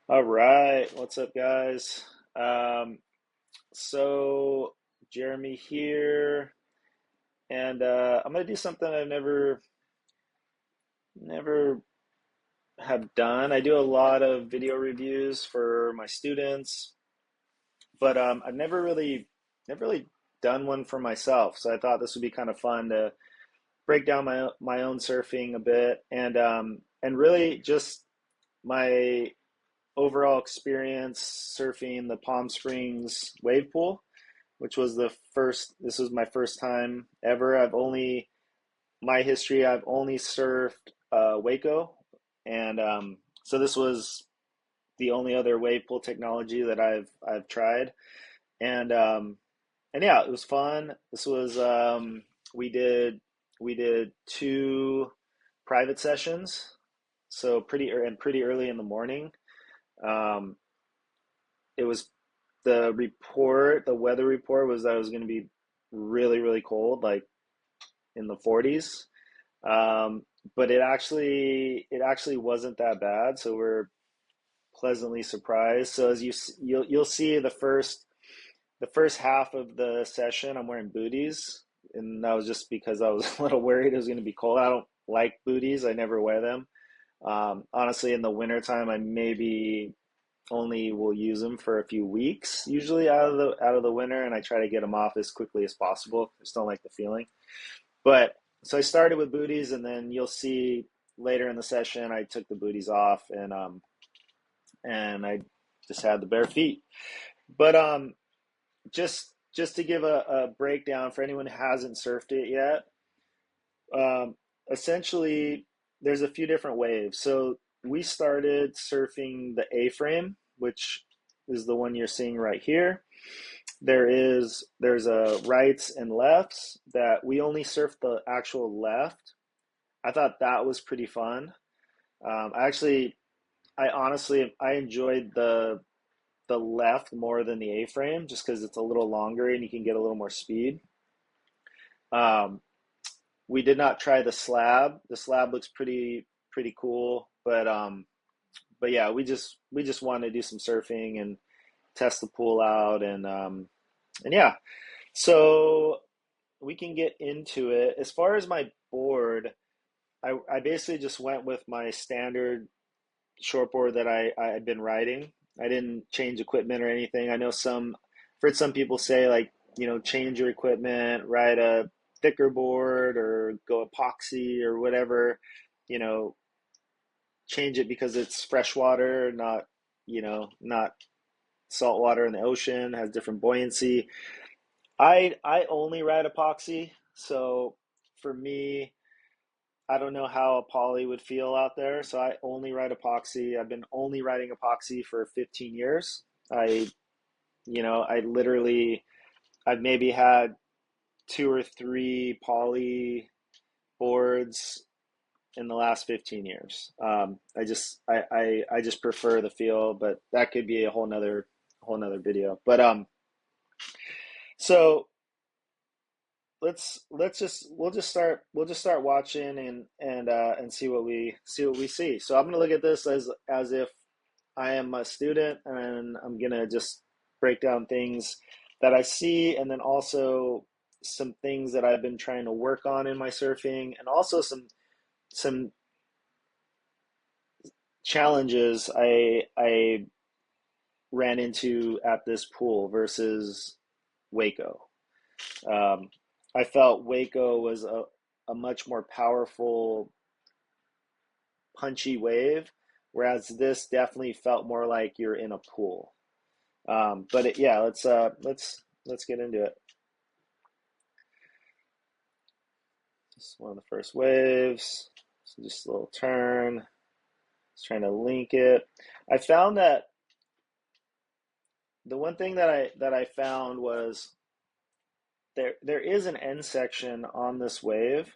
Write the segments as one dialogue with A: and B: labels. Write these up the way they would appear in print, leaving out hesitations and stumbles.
A: All right, what's up, guys? Um, so Jeremy here, and I'm gonna do something I've never have done. I do a lot of video reviews for my students, but I've never really done one for myself. So I thought this would be kind of fun to break down my own surfing a bit, and really just my overall experience surfing the Palm Springs wave pool, which was this was my first time ever. My history, I've only surfed Waco. And so this was the only other wave pool technology that I've tried. And, and yeah, it was fun. We did, we did two private sessions. So pretty early in the morning. Um, it was the weather report was that it was going to be really cold, like in the 40s. Um, but it actually wasn't that bad, so we're pleasantly surprised. So as you'll see the first half of the session, I'm wearing booties, and that was just because I was a little worried it was going to be cold. I don't like booties. I never wear them. Honestly, in the wintertime, I maybe only will use them for a few weeks, usually out of the winter, and I try to get them off as quickly as possible. I just don't like the feeling. But so I started with booties, and then you'll see later in the session I took the booties off, and I just had the bare feet. But just to give a breakdown for anyone who hasn't surfed it yet, essentially there's a few different waves. So we started surfing the A-frame, which is the one you're seeing right here. There's a rights and lefts that we only surfed the actual left. I thought that was pretty fun. I honestly, I enjoyed the left more than the A-frame just because it's a little longer and you can get a little more speed. Um, we did not try the slab. The slab looks pretty cool, but yeah, we just wanted to do some surfing and test the pool out, and yeah, so we can get into it. As far as my board, I basically just went with my standard shortboard that I had been riding. I didn't change equipment or anything. I know I've heard some people say like, change your equipment, ride a thicker board or go epoxy or whatever, you know, change it because it's freshwater, not salt water in the ocean, has different buoyancy. I only ride epoxy, so for me, I don't know how a poly would feel out there, so I only ride epoxy. I've been only riding epoxy for 15 years. I literally, I've maybe had two or three poly boards in the last 15 years. I just prefer the feel, but that could be a whole nother video. But so we'll just start watching and see what we see. So I'm gonna look at this as if I am a student, and I'm gonna just break down things that I see, and then also some things that I've been trying to work on in my surfing, and also some challenges I ran into at this pool versus Waco. Um, I felt Waco was a much more powerful, punchy wave, whereas this definitely felt more like you're in a pool. Yeah, let's get into it. Just one of the first waves. So just a little turn. Just trying to link it. I found that the one thing that I found was there is an end section on this wave,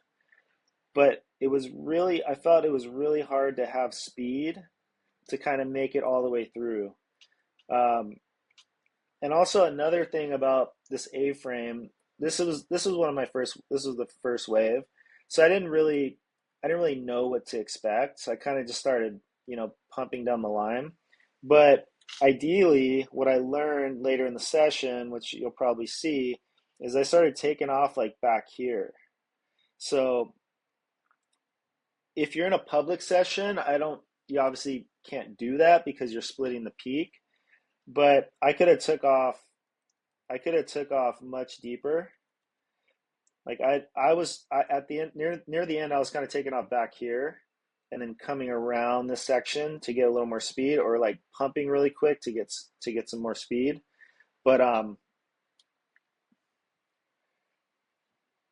A: but I felt it was really hard to have speed to kind of make it all the way through. Um, and also another thing about this A-frame, this was one of my first this was the first wave. So I didn't really know what to expect. So I kind of just started, pumping down the line. But ideally, what I learned later in the session, which you'll probably see, is I started taking off like back here. So if you're in a public session, you obviously can't do that because you're splitting the peak. But I could have took off much deeper. Like at the end, near the end, I was kind of taking off back here and then coming around this section to get a little more speed, or like pumping really quick to get some more speed. But um,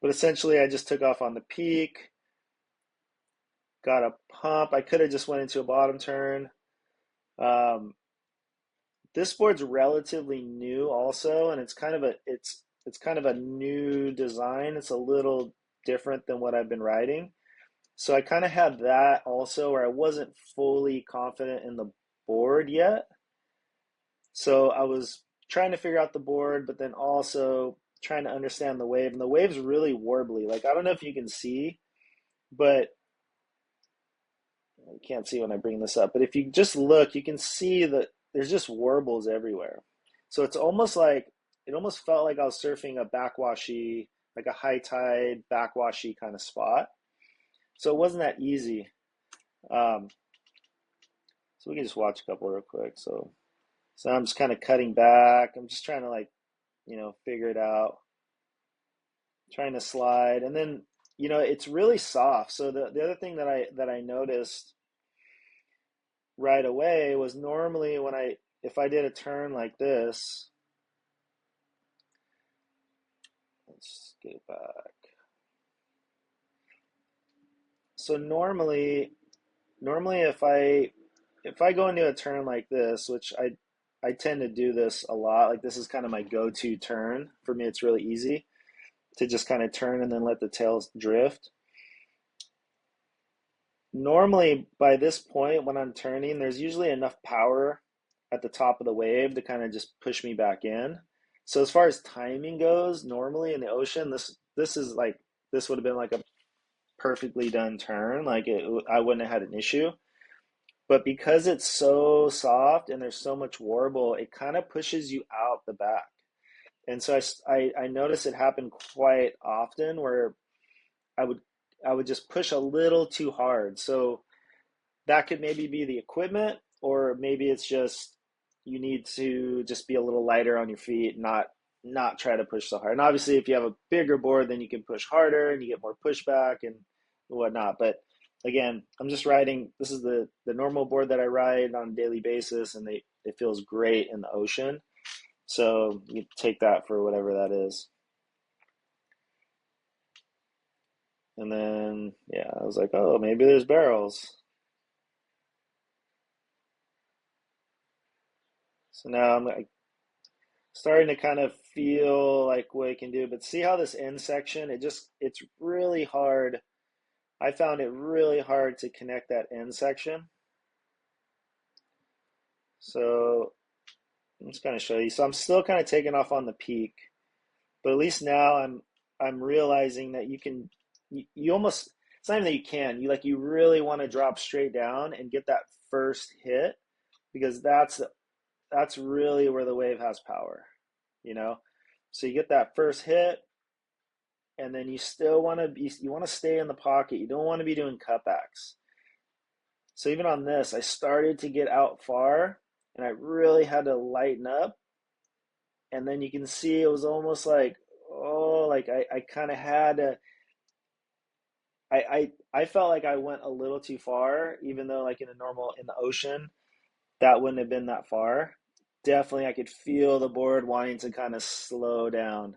A: but essentially, I just took off on the peak, got a pump. I could have just went into a bottom turn. Um, this board's relatively new also, and it's kind of a new design. It's a little different than what I've been riding. So I kind of had that also where I wasn't fully confident in the board yet. So I was trying to figure out the board, but then also trying to understand the wave. And the wave's really warbly. Like I don't know if you can see, but you can't see when I bring this up. But if you just look, you can see that there's just warbles everywhere. So it's almost like it almost felt like I was surfing a backwashy, like a high tide backwashy kind of spot. So it wasn't that easy. Um, so we can just watch a couple real quick. So I'm just kind of cutting back. I'm just trying to like, figure it out, trying to slide. And then, it's really soft. So the other thing that I noticed right away was normally if I did a turn like this, let's get it back. So normally if I go into a turn like this, which I tend to do this a lot, like this is kind of my go-to turn. For me, it's really easy to just kind of turn and then let the tails drift. Normally, by this point, when I'm turning, there's usually enough power at the top of the wave to kind of just push me back in. So as far as timing goes, normally in the ocean, this would have been like a perfectly done turn. I wouldn't have had an issue. But because it's so soft and there's so much warble, it kind of pushes you out the back. And so I noticed it happen quite often where I would I would just push a little too hard. So that could maybe be the equipment, or maybe it's just you need to just be a little lighter on your feet, not try to push so hard. And obviously, if you have a bigger board, then you can push harder and you get more pushback and whatnot. But again, I'm just riding. This is the normal board that I ride on a daily basis, and it feels great in the ocean. So you take that for whatever that is. And then yeah, I was like, oh, maybe there's barrels. So now I'm like starting to kind of feel like what it can do. But see how this end section, it's really hard. I found it really hard to connect that end section. So I'm just kind of show you. So I'm still kind of taking off on the peak, but at least now I'm realizing that you almost, it's not even that you can, you really want to drop straight down and get that first hit, because that's really where the wave has power, you know? So you get that first hit, and then you want to stay in the pocket. You don't want to be doing cutbacks. So even on this, I started to get out far, and I really had to lighten up. And then you can see it was almost like, oh, like I kind of had to. I felt like I went a little too far, even though like in the ocean that wouldn't have been that far. Definitely, I could feel the board wanting to kind of slow down.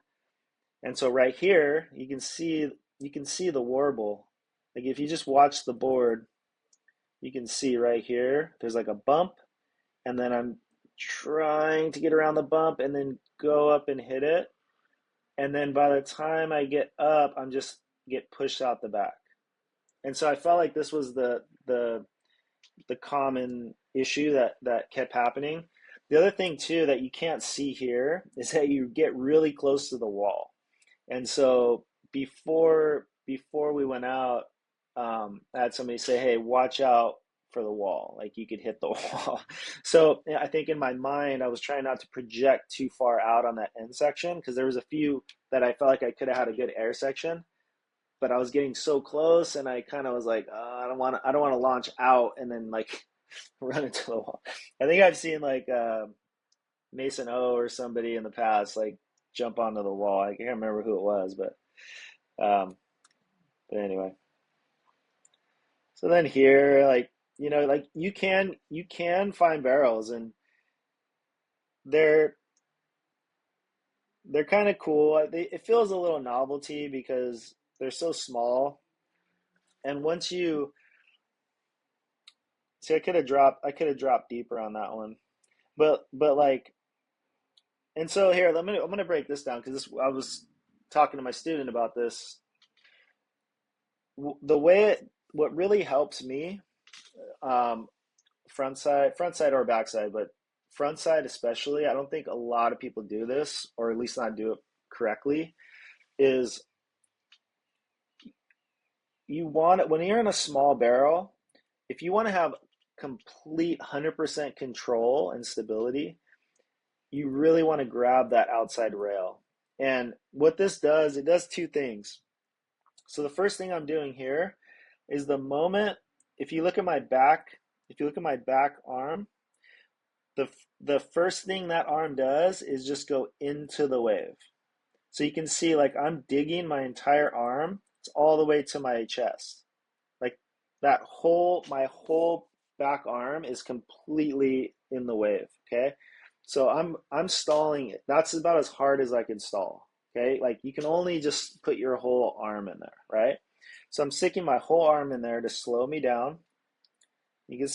A: And so right here, you can see the warble. Like if you just watch the board, you can see right here, there's like a bump, and then I'm trying to get around the bump and then go up and hit it. And then by the time I get up, I'm just get pushed out the back. And so I felt like this was the common issue that kept happening. The other thing too that you can't see here is that you get really close to the wall. And so before we went out, I had somebody say, "Hey, watch out for the wall. Like you could hit the wall. So I think in my mind, I was trying not to project too far out on that end section because there was a few that I felt like I could have had a good air section, but I was getting so close, and I kind of was like, I don't want to launch out and then like run into the wall. I think I've seen like Mason O or somebody in the past like jump onto the wall. I can't remember who it was, um, but anyway. So then here, like like you can find barrels, and they're they're kind of cool. It feels a little novelty because they're so small. And once you see, I could have dropped deeper on that one, but like, and so here, I'm gonna break this down because this I was talking to my student about this. The way what really helps me, um, front side or back side, but front side especially, I don't think a lot of people do this, or at least not do it correctly, is you want it when you're in a small barrel, if you want to have complete 100% control and stability, you really want to grab that outside rail. And what this does, it does two things. So the first thing I'm doing here is the moment, if you look at my back, if you look at my back arm, the the first thing that arm does is just go into the wave. So you can see like I'm digging my entire arm, it's all the way to my chest. Like my whole back arm is completely in the wave, okay? So I'm stalling it. That's about as hard as I can stall, okay? Like you can only just put your whole arm in there, right? So I'm sticking my whole arm in there to slow me down. You can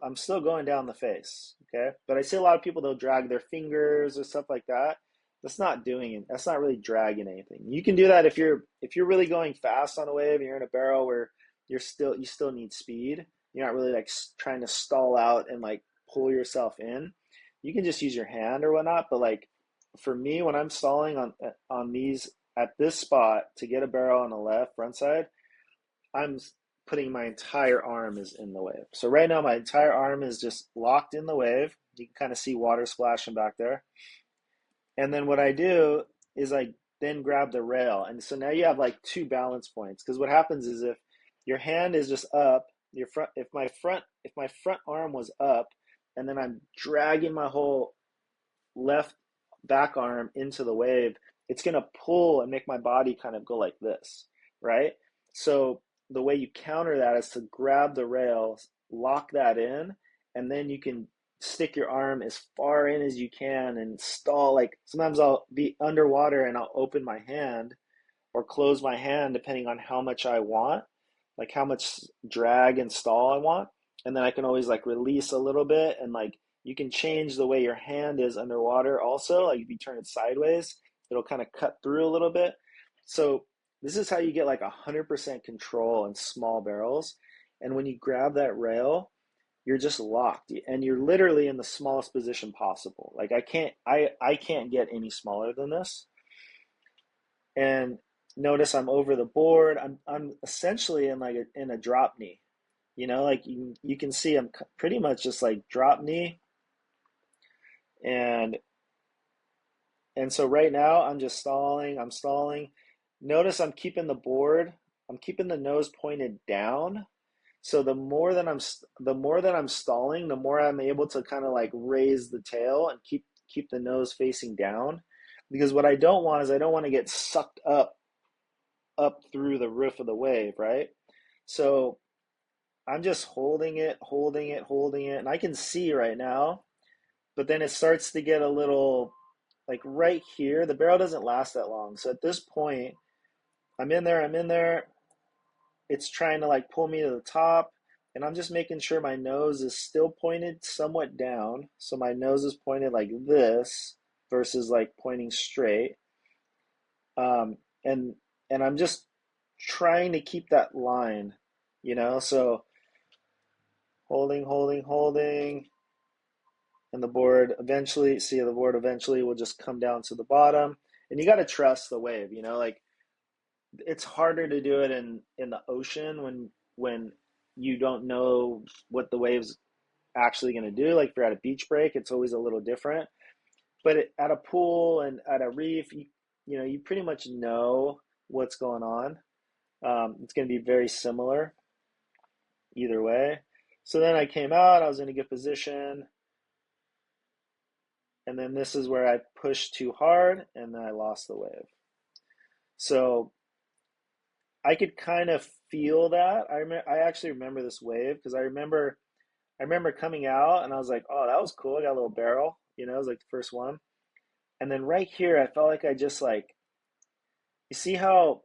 A: I'm still going down the face, okay? But I see a lot of people, they'll drag their fingers or stuff like that. That's not doing it. That's not really dragging anything. You can do that if you're really going fast on a wave and you're in a barrel where you still need speed. You're not really like trying to stall out and like pull yourself in. You can just use your hand or whatnot. But like for me, when I'm stalling on these at this spot to get a barrel on the left front side, I'm putting my entire arm is in the wave. So right now my entire arm is just locked in the wave. You can kind of see water splashing back there. And then what I do is I then grab the rail. And so now you have like two balance points. Because what happens is if your hand is just up, your front if my front arm was up, and then I'm dragging my whole left back arm into the wave, it's going to pull and make my body kind of go like this, right? So the way you counter that is to grab the rail, lock that in, and then you can stick your arm as far in as you can and stall. Like sometimes I'll be underwater and I'll open my hand or close my hand depending on how much I want, like how much drag and stall I want. And then I can always like release a little bit, and like you can change the way your hand is underwater also. Like if you turn it sideways, it'll kind of cut through a little bit. So this is how you get like 100% control in small barrels. And when you grab that rail, you're just locked and you're literally in the smallest position possible. Like I can't get any smaller than this. And notice I'm over the board. I'm essentially in like in a drop knee. Like you can see I'm pretty much just like drop knee, and so right now I'm just stalling. I'm stalling. Notice I'm keeping the board. I'm keeping the nose pointed down. So the more that I'm stalling, the more I'm able to kind of like raise the tail and keep the nose facing down. Because what I don't want is I don't want to get sucked up through the roof of the wave, right? So I'm just holding it, holding it, holding it, and I can see right now, but then it starts to get a little like right here. The barrel doesn't last that long. So at this point, I'm in there. It's trying to like pull me to the top, and I'm just making sure my nose is still pointed somewhat down. So my nose is pointed like this versus like pointing straight. Um, and I'm just trying to keep that line. So holding, holding, holding, and the board eventually will just come down to the bottom. And you got to trust the wave. Like it's harder to do it in the ocean when you don't know what the wave's actually going to do. Like if you're at a beach break, it's always a little different. But at a pool and at a reef, you know, you pretty much know what's going on. It's going to be very similar either way. So then I came out, I was in a good position, and then this is where I pushed too hard, and then I lost the wave. So I could kind of feel that. I actually remember this wave because I remember coming out and I was like, oh, that was cool. I got a little barrel, you know, it was like the first one. And then right here, I felt like I just like, you see how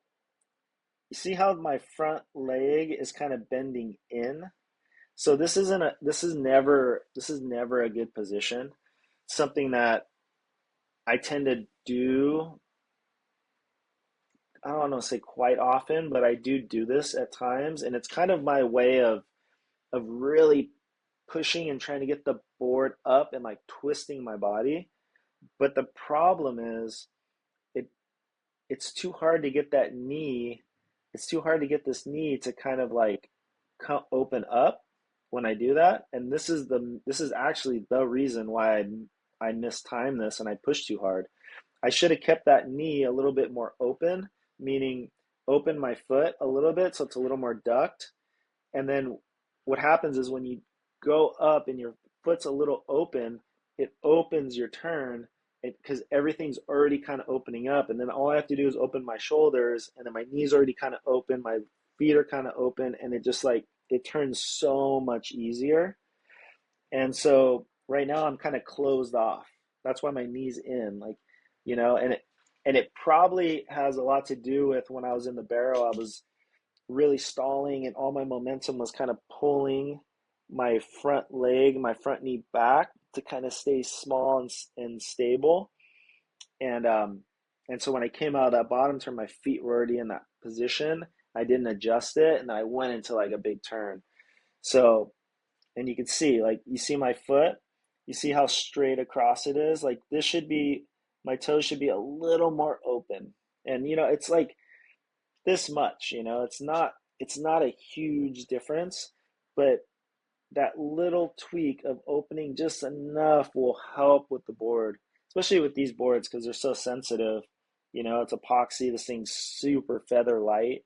A: you see how my front leg is kind of bending in. So this is never a good position. Something that I tend to do, I don't want to say quite often, but I do this at times, and it's kind of my way of really pushing and trying to get the board up and like twisting my body. But the problem is it it's too hard to get that knee. It's too hard to get this knee to kind of like open up when I do that. And this is actually the reason why I mistimed this and I pushed too hard. I should have kept that knee a little bit more open, meaning open my foot a little bit so it's a little more ducked. And then what happens is when you go up and your foot's a little open, it opens your turn because everything's already kind of opening up. And then all I have to do is open my shoulders, and then my knees already kind of open, my feet are kind of open, and it just like it turns so much easier. And so right now I'm kind of closed off. That's why my knees in, like, you know, and it probably has a lot to do with when I was in the barrel, I was really stalling and all my momentum was kind of pulling my front leg, my front knee back to kind of stay small and stable. And and so when I came out of that bottom turn, my feet were already in that position. I didn't adjust it, and then I went into like a big turn. So, and you can see, like, you see my foot, you see how straight across it is. Like, this should be, my toes should be a little more open. And, you know, it's like this much, you know, it's not a huge difference, but that little tweak of opening just enough will help with the board, especially with these boards because they're so sensitive. You know, it's epoxy, this thing's super feather light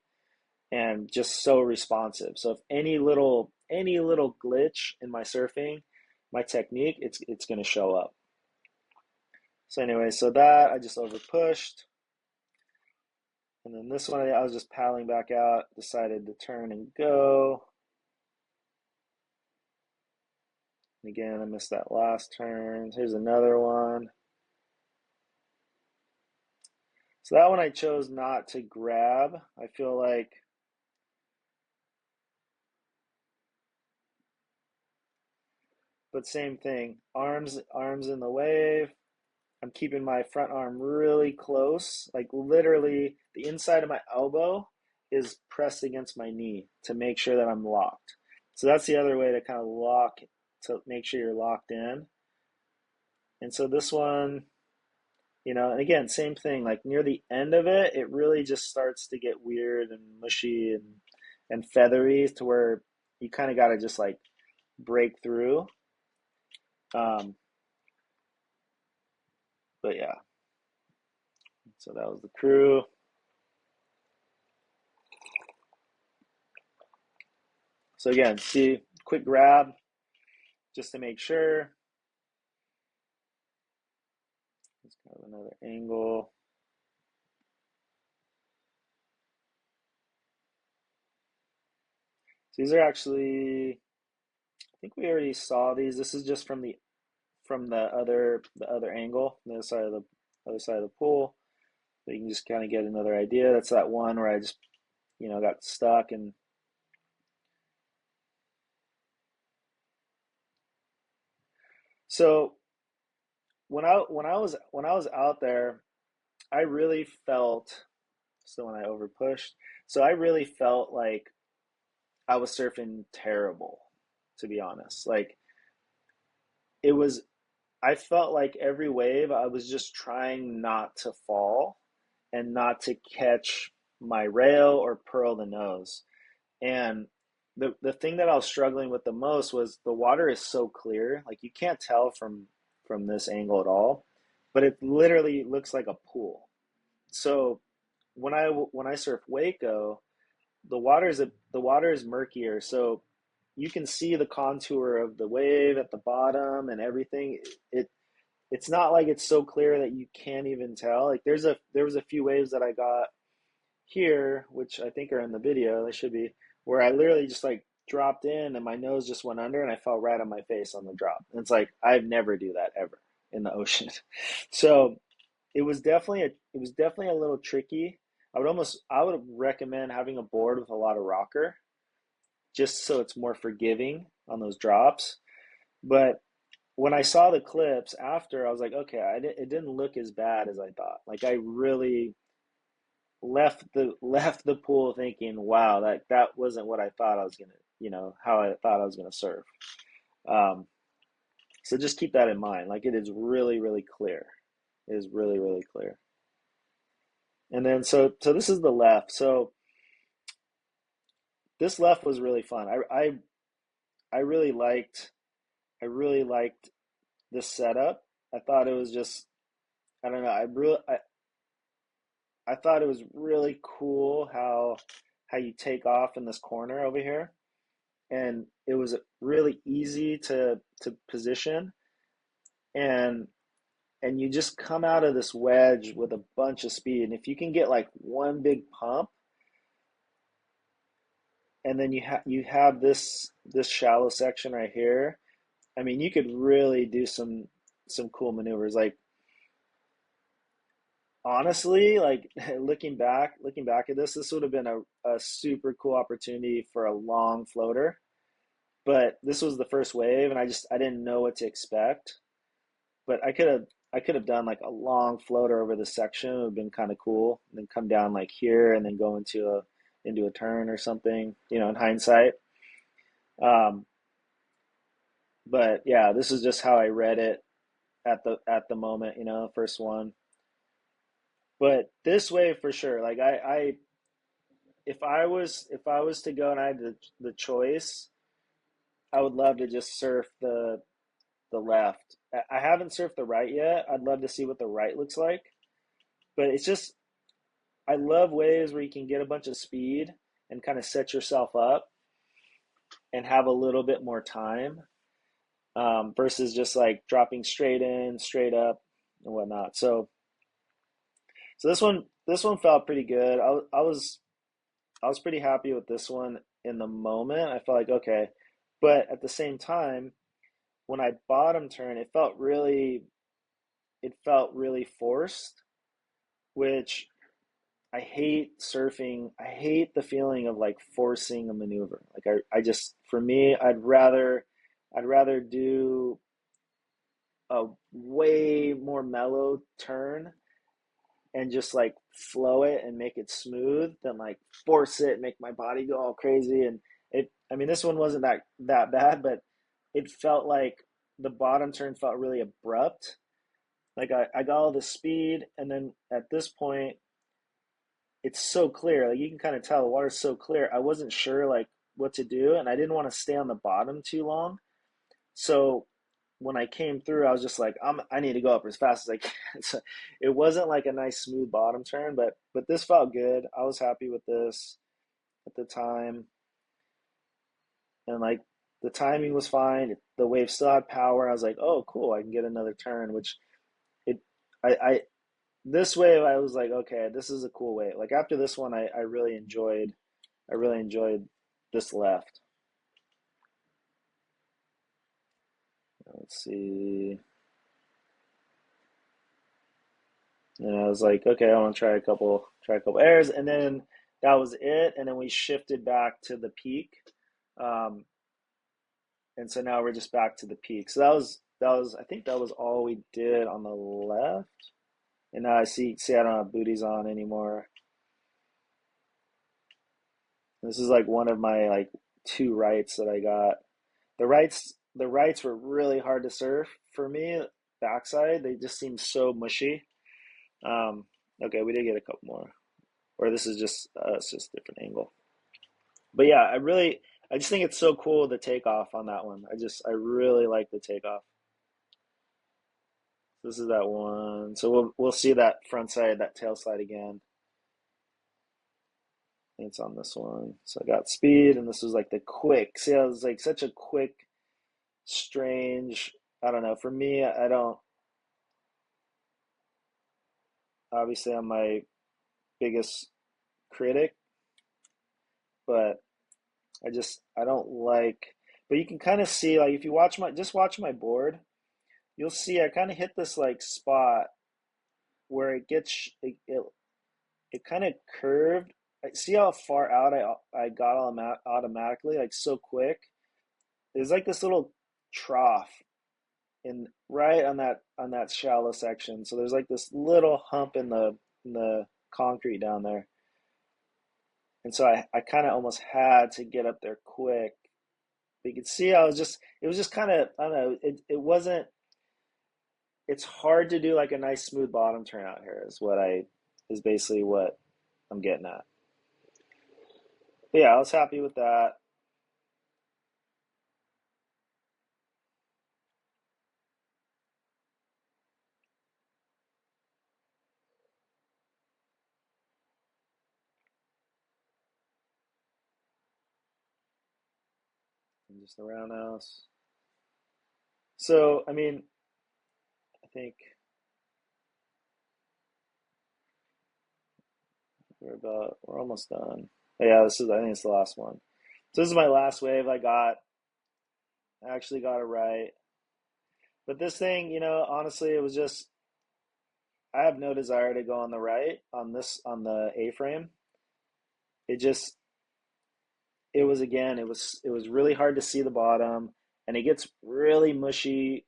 A: and just so responsive. So if any little glitch in my surfing, my technique, it's going to show up. So anyway, so that I just over pushed. And then this one, I was just paddling back out, decided to turn and go. And again, I missed that last turn. Here's another one. So that one I chose not to grab. I feel like, but same thing. Arms in the wave. I'm keeping my front arm really close, like literally the inside of my elbow is pressed against my knee to make sure that I'm locked. So that's the other way to kind of lock, to make sure you're locked in. And so this one, you know, and again, same thing, like near the end of it, it really just starts to get weird and mushy and feathery to where you kind of got to just like break through. Um, but yeah, so that was the crew. So again, see, quick grab just to make sure. Let's have another angle. So these are actually, I think we already saw these. This is just from the other angle, the other side of the pool. So you can just kind of get another idea. That's that one where I just, you know, got stuck. And so when I was out there, I really felt, so when I over pushed, so I really felt like I was surfing terrible, to be honest. Like it was, I felt like every wave I was just trying not to fall and not to catch my rail or pearl the nose. And the thing that I was struggling with the most was the water is so clear, like you can't tell from this angle at all, but it literally looks like a pool. So when I surf Waco, the water is murkier, so you can see the contour of the wave at the bottom and everything. It it's not like it's so clear that you can't even tell. Like there was a few waves that I got here, which I think are in the video, they should be, where I literally just like dropped in and my nose just went under and I fell right on my face on the drop. And it's like I've never do that ever in the ocean. So it was definitely a little tricky. I would recommend having a board with a lot of rocker just so it's more forgiving on those drops. But when I saw the clips after, I was like, okay, it didn't look as bad as I thought. Like I really left the pool thinking, wow, that wasn't what I thought I was gonna, how I thought I was gonna surf. Um, so just keep that in mind. Like it is really, really clear. It is really, really clear. And then so this is the left. So this left was really fun. I really liked I really liked this setup. I thought it was just I don't know. I thought it was really cool how you take off in this corner over here, and it was really easy to position, and you just come out of this wedge with a bunch of speed. And if you can get like one big pump, and then you have this shallow section right here, I mean, you could really do some cool maneuvers. Like honestly, like looking back at this would have been a super cool opportunity for a long floater. But this was the first wave, and I didn't know what to expect. But I could have done like a long floater over this section. It would have been kind of cool, and then come down like here, and then go into a turn or something. In hindsight. Um, but yeah, this is just how I read it at the moment. First one. But this wave for sure. Like if I was to go and I had the choice, I would love to just surf the left. I haven't surfed the right yet. I'd love to see what the right looks like. But it's just I love waves where you can get a bunch of speed and kind of set yourself up and have a little bit more time, versus just like dropping straight in, straight up, and whatnot. So this one felt pretty good. I was pretty happy with this one in the moment. I felt like okay, but at the same time, when I bottom turn, it felt really forced, which I hate surfing. I hate the feeling of like forcing a maneuver. Like I just for me, I'd rather do a way more mellow turn and just like flow it and make it smooth than like force it, make my body go all crazy. And I mean, this one wasn't that bad, but it felt like the bottom turn felt really abrupt. Like I got all the speed, and then at this point, it's so clear. Like you can kind of tell the water's so clear. I wasn't sure like what to do, and I didn't want to stay on the bottom too long. So when I came through, I was just like, I need to go up as fast as I can. So it wasn't like a nice smooth bottom turn, but this felt good. I was happy with this at the time, and like the timing was fine. The wave still had power. I was like, oh, cool, I can get another turn. Which it, I this wave, I was like, okay, this is a cool wave. Like after this one, I really enjoyed this left. Let's see. And I was like, okay, I want to try a couple airs, and then that was it. And then we shifted back to the peak, um, and so now we're just back to the peak. So I think that was all we did on the left. And now I don't have booties on anymore. This is like one of my like two rights that I got. The rights were really hard to surf for me. Backside, they just seemed so mushy. Um, okay, we did get a couple more. Or this is just it's just a different angle. But yeah, I just think it's so cool the takeoff on that one. I really like the takeoff. This is that one. So we'll see that front side, that tail slide again. It's on this one. So I got speed, and this was like the quick. See, I was like such a quick, strange. I don't know. For me, I don't. Obviously, I'm my biggest critic, but I don't like. But you can kind of see, like, if you watch my just watch my board, you'll see I kind of hit this like spot where it kind of curved. See how far out I got automatically, like so quick. There's like this little trough in right on that shallow section. So there's like this little hump in the concrete down there. And so I kind of almost had to get up there quick. But you can see it was just kind of, I don't know, it wasn't, it's hard to do like a nice smooth bottom turnout here is basically what I'm getting at. But yeah, I was happy with that. And just the roundhouse. So, I mean, I think we're almost done. But yeah, I think it's the last one. So this is my last wave I actually got it right. But this thing, honestly, it was just, I have no desire to go on the right on the A-frame. It just, it was again, it was really hard to see the bottom, and it gets really mushy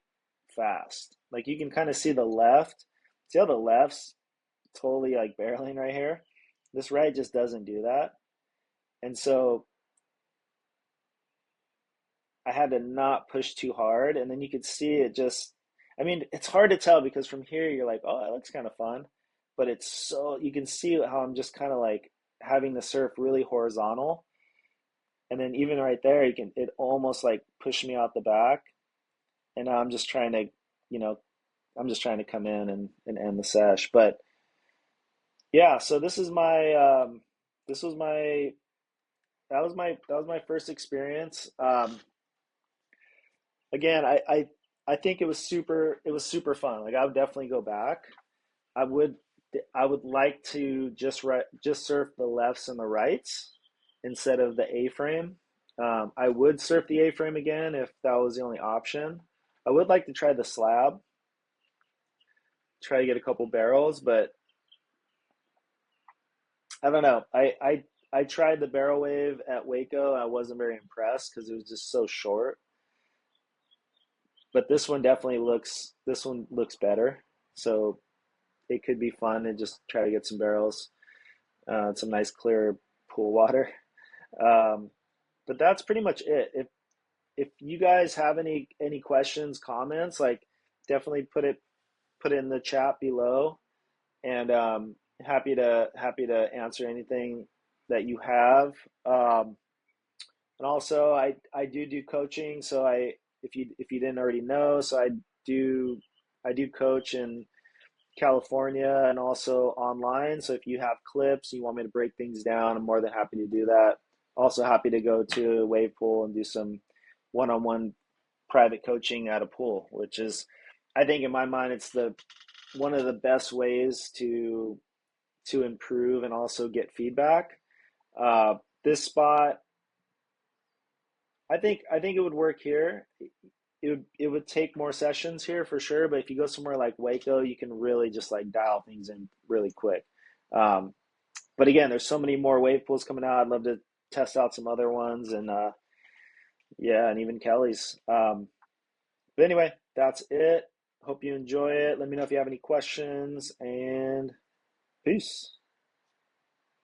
A: fast. Like you can kind of see the left. See how the left's totally like barreling right here? This right just doesn't do that. And so I had to not push too hard, and then you could see it just. I mean, it's hard to tell because from here you're like, oh, that looks kind of fun, but it's so you can see how I'm just kind of like having the surf really horizontal, and then even right there, you can it almost like push me out the back, and now I'm just trying to, you know, I'm just trying to come in and end the sesh. But yeah, so this was my that was my first experience. Again, I think it was super fun. Like I would definitely go back. I would I would like to just surf the lefts and the rights instead of the A-frame. I would surf the A-frame again if that was the only option. I would like to try the slab, try to get a couple barrels, but I don't know. I tried the barrel wave at Waco. And I wasn't very impressed because it was just so short. But this one looks better. So it could be fun and just try to get some barrels, some nice clear pool water. Um, but that's pretty much it. If you guys have any questions, comments, like definitely put it in the chat below, and happy to answer anything that you have. Um, and also, I do coaching, so if you didn't already know, so do I do coach in California and also online. So if you have clips, you want me to break things down, I'm more than happy to do that. Also happy to go to a wave pool and do some one-on-one private coaching at a pool, which is, I think in my mind, it's the one of the best ways to improve and also get feedback. This spot, I think it would work here. It would take more sessions here for sure, but if you go somewhere like Waco, you can really just like dial things in really quick. Um, but again, there's so many more wave pools coming out. I'd love to test out some other ones, and yeah, and even Kelly's. But anyway, that's it. Hope you enjoy it. Let me know if you have any questions, and peace.